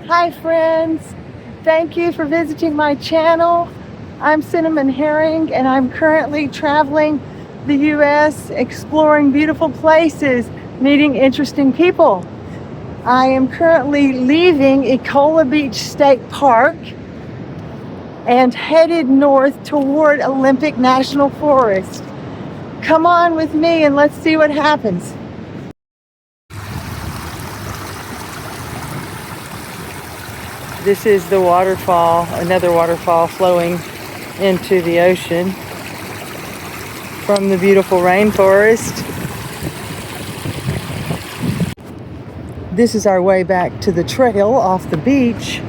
Hi friends, thank you for visiting my channel. I'm Cinnamin and I'm currently traveling the US, exploring beautiful places, meeting interesting people. I am currently leaving Ecola Beach State Park and headed north toward Olympic National Forest. Come on with me and let's see what happens. This is the waterfall, another waterfall flowing into the ocean from the beautiful rainforest. This is our way back to the trail off the beach.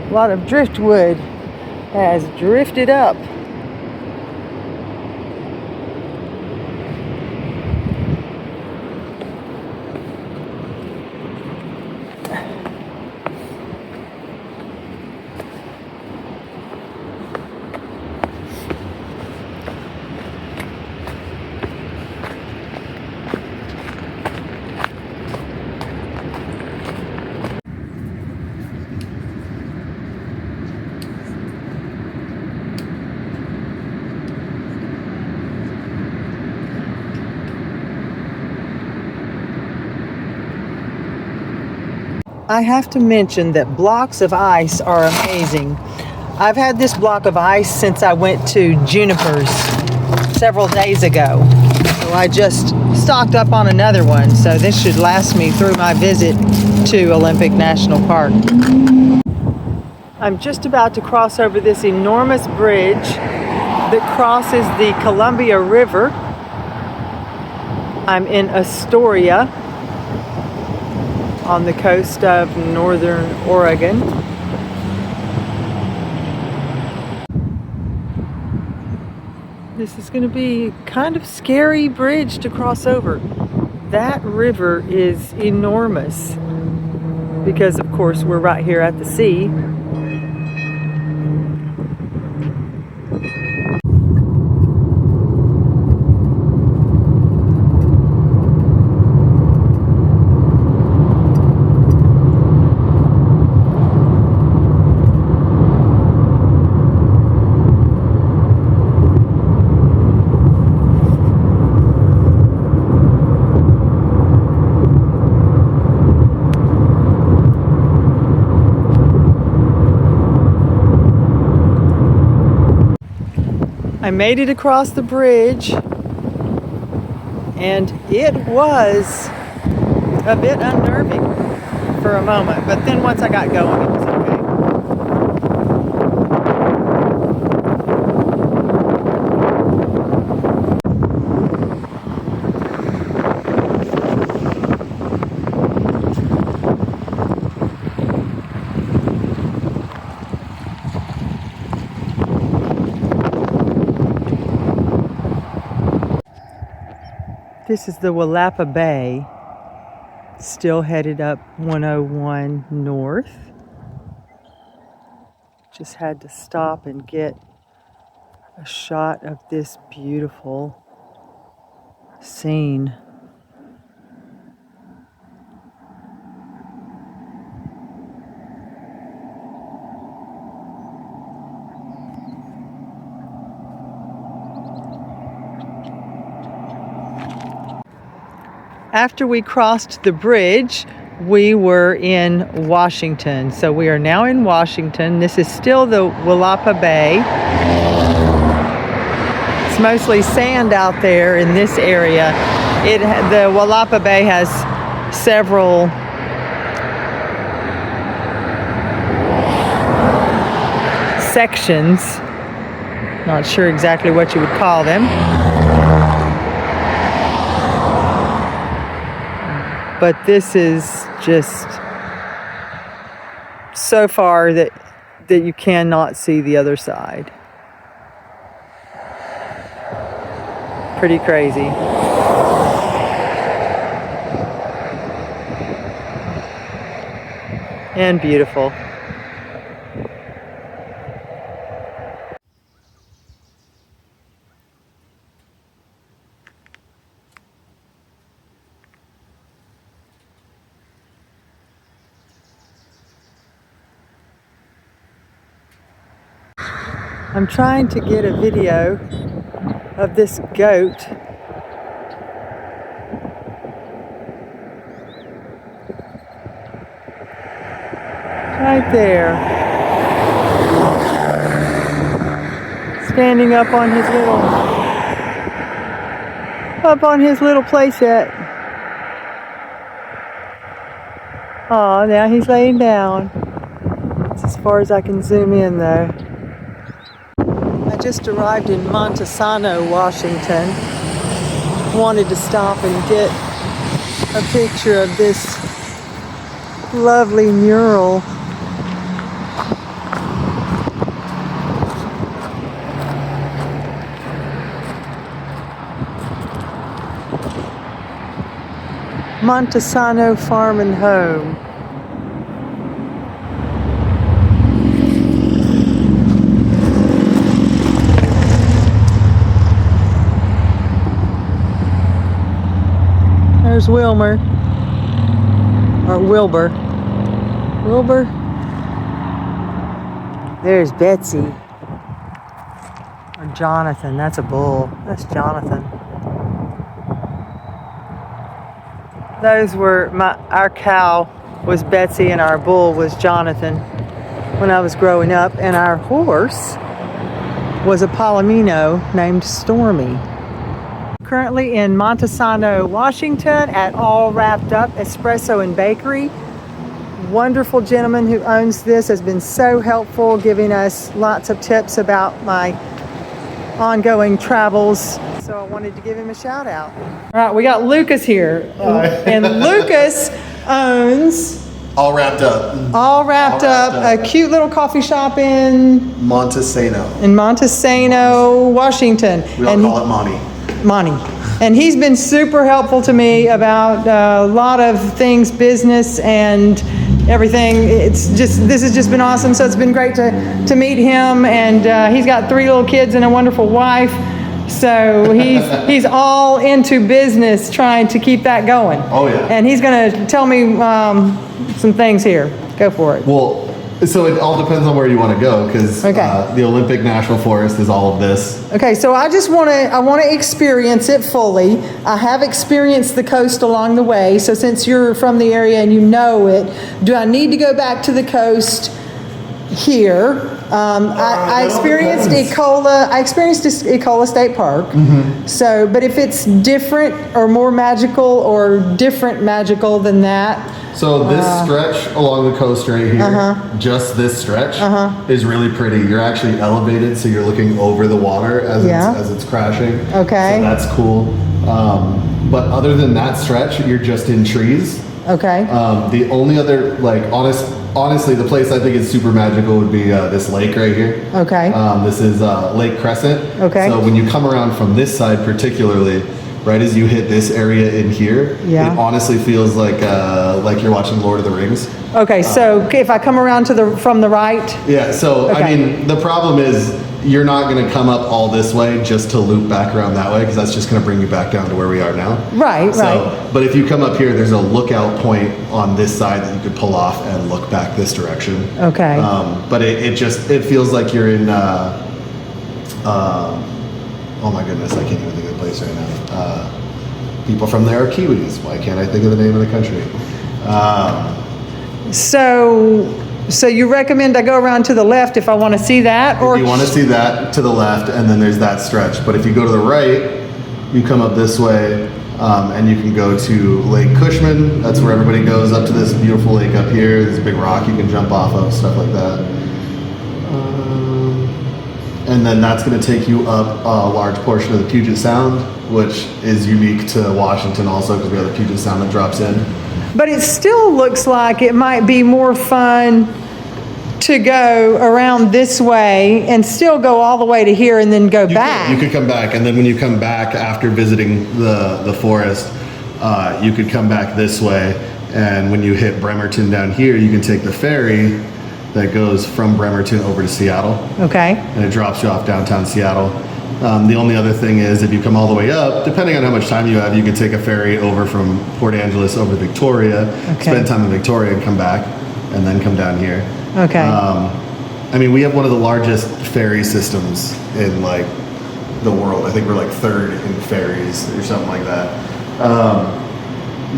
A lot of driftwood has drifted up. I have to mention that blocks of ice are amazing. I've had this block of ice since I went to Juniper's several days ago. So I just stocked up on another one, so this should last me through my visit to Olympic National Park. I'm just about to cross over this enormous bridge that crosses the Columbia River. I'm in Astoria, on the coast of northern Oregon. This is going to be kind of scary bridge to cross over. That river is enormous because of course we're right here at the sea. I made it across the bridge and it was a bit unnerving for a moment, but then once I got going it was okay. This is the Willapa Bay, still headed up 101 north. Just had to stop and get a shot of this beautiful scene. After we crossed the bridge, we were in Washington. So we are now in Washington. This is still the Willapa Bay. It's mostly sand out there in this area. The Willapa Bay has several sections. Not sure exactly what you would call them. But this is just so far that you cannot see the other side. Pretty crazy. And beautiful. I'm trying to get a video of this goat. Right there. Standing up on his little playset. Oh, now he's laying down. That's as far as I can zoom in though. I just arrived in Montesano, Washington. Wanted to stop and get a picture of this lovely mural. Montesano Farm and Home. There's Wilmer. Or Wilbur. Wilbur. There's Betsy. Or Jonathan. That's a bull. That's Jonathan. Those were our cow was Betsy and our bull was Jonathan when I was growing up, and our horse was a Palomino named Stormy. Currently in Montesano, Washington at All Wrapped Up Espresso and Bakery. Wonderful gentleman who owns this has been so helpful, giving us lots of tips about my ongoing travels. So I wanted to give him a shout out. All right, we got Lucas here. Hi. And Lucas owns All Wrapped Up. All Wrapped Up, a cute little coffee shop in Montesano, Washington. We all call it Monty. And he's been super helpful to me about a lot of things, business and everything. This has just been awesome. So it's been great to meet him. And he's got 3 little kids and a wonderful wife. So he's all into business, trying to keep that going. Oh yeah. And he's going to tell me some things here. Go for it. Well, so it all depends on where you want to go, because the Olympic National Forest is all of this. Okay, so I want to experience it fully. I have experienced the coast along the way. So since you're from the area and you know it, do I need to go back to the coast here? I experienced Ecola. I experienced Ecola State Park. Mm-hmm. So, but if it's different or more magical or different magical than that. So this stretch along the coast right here, just this stretch is really pretty. You're actually elevated, so you're looking over the water as it's crashing. Okay. So that's cool. But other than that stretch, you're just in trees. Okay. The only other, honestly, the place I think is super magical would be this lake right here. Okay. This is Lake Crescent. Okay. So when you come around from this side particularly, right as you hit this area in here, it honestly feels like you're watching Lord of the Rings. Okay, so if I come around from the right? Yeah, so I mean, the problem is you're not going to come up all this way just to loop back around that way, because that's just going to bring you back down to where we are now. Right. But if you come up here, there's a lookout point on this side that you could pull off and look back this direction. Okay. But it feels like you're in, oh my goodness, I can't even think of the place right now. People from there are Kiwis. Why can't I think of the name of the country? So you recommend I go around to the left if I want to see that? Or if you want to see that, to the left, and then there's that stretch. But if you go to the right, you come up this way, and you can go to Lake Cushman. That's where everybody goes, up to this beautiful lake up here. There's a big rock you can jump off of, stuff like that. And then that's going to take you up a large portion of the Puget Sound, which is unique to Washington also, because we have the Puget Sound that drops in. But it still looks like it might be more fun to go around this way and still go all the way to here and then go back. You could come back, and then when you come back after visiting the forest, you could come back this way, and when you hit Bremerton down here, you can take the ferry that goes from Bremerton over to Seattle. Okay. And it drops you off downtown Seattle. The only other thing is, if you come all the way up, depending on how much time you have, you can take a ferry over from Port Angeles over to Victoria, spend time in Victoria and come back, and then come down here. Okay. I mean, we have one of the largest ferry systems in like the world. I think we're like third in ferries or something like that.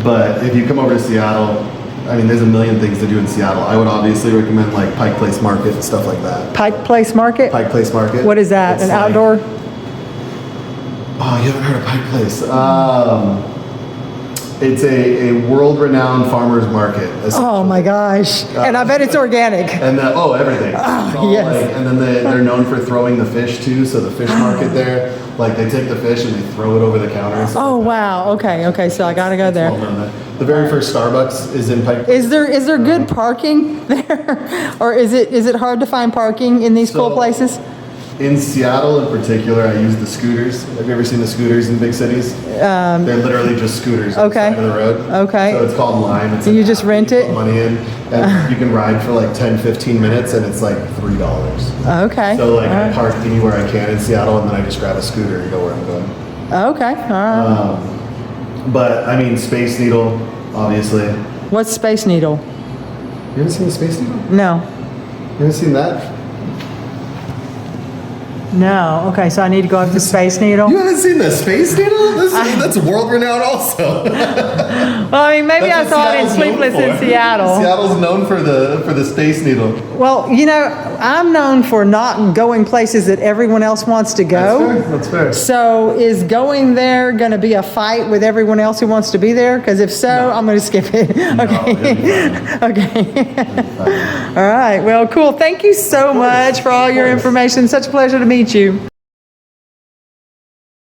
But if you come over to Seattle, I mean, there's a million things to do in Seattle. I would obviously recommend like Pike Place Market and stuff like that. Pike Place Market? Pike Place Market. What is that? It's An like- outdoor? Oh, you haven't heard of Pike Place? It's a world-renowned farmers market. Oh my gosh. And I bet it's organic. And everything. Oh, It's all yes. like, and then they're known for throwing the fish too. So the fish market there, like they take the fish and they throw it over the counter. And stuff Oh like that. wow. Okay. So I gotta go It's well there. known there. The very first Starbucks is in Pike. Is there good parking there, or is it hard to find parking in these cool So- places? In Seattle, in particular, I use the scooters. Have you ever seen the scooters in big cities? They're literally just scooters on the Okay. side of the road. Okay. So it's called Lime. It's And an you just app. rent You it? put money in, and you can ride for like 10, 15 minutes, and it's like $3. Okay. So like All I right. park anywhere I can in Seattle, and then I just grab a scooter and go where I'm going. Okay. All right. But I mean, Space Needle, obviously. You What's Space Needle? haven't seen the Space Needle? No. You haven't seen that? No. Okay. So I need to go up to Space Needle. You haven't seen the Space Needle? That's world renowned also. Well, I mean, maybe That's I what saw it in Seattle's known Sleepless in for. Seattle. Seattle's known for the Space Needle. Well, you know, I'm known for not going places that everyone else wants to go. That's fair. So is going there going to be a fight with everyone else who wants to be there? Because if so, I'm going to skip it. Okay. Okay. All right. Well, cool. Thank you so much for all your information. Such a pleasure to meet you.